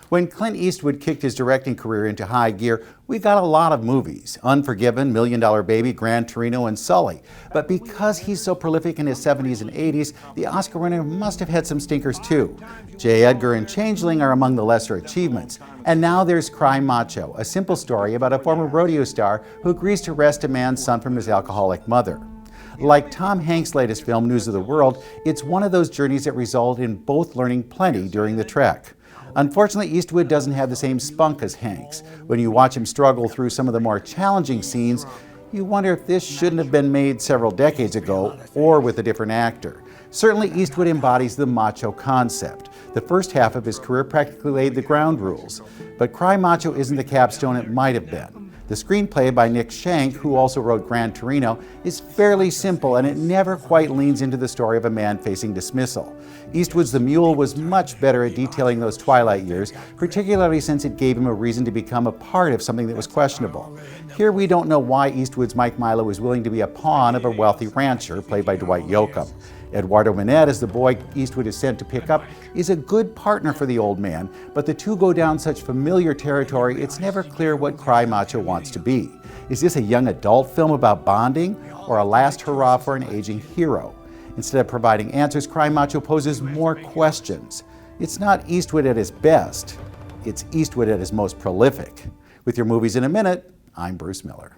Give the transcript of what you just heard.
When Clint Eastwood kicked his directing career into high gear, we got a lot of movies: Unforgiven, Million Dollar Baby, Gran Torino, and Sully. But because he's so prolific in his 70s and 80s, the Oscar winner must have had some stinkers too. J. Edgar and Changeling are among the lesser achievements. And now there's Cry Macho, a simple story about a former rodeo star who agrees to wrest a man's son from his alcoholic mother. Like Tom Hanks' latest film, News of the World, it's one of those journeys that result in both learning plenty during the trek. Unfortunately, Eastwood doesn't have the same spunk as Hanks. When you watch him struggle through some of the more challenging scenes, you wonder if this shouldn't have been made several decades ago or with a different actor. Certainly, Eastwood embodies the macho concept. The first half of his career practically laid the ground rules. But Cry Macho isn't the capstone it might have been. The screenplay by Nick Schenk, who also wrote Gran Torino, is fairly simple, and it never quite leans into the story of a man facing dismissal. Eastwood's The Mule was much better at detailing those twilight years, particularly since it gave him a reason to become a part of something that was questionable. Here we don't know why Eastwood's Mike Milo was willing to be a pawn of a wealthy rancher, played by Dwight Yoakam. Eduardo Minett, as the boy Eastwood is sent to pick up, is a good partner for the old man, but the two go down such familiar territory it's never clear what Cry Macho wants to be. Is this a young adult film about bonding, or a last hurrah for an aging hero? Instead of providing answers, Cry Macho poses more questions. It's not Eastwood at his best, it's Eastwood at his most prolific. With your movies in a minute, I'm Bruce Miller.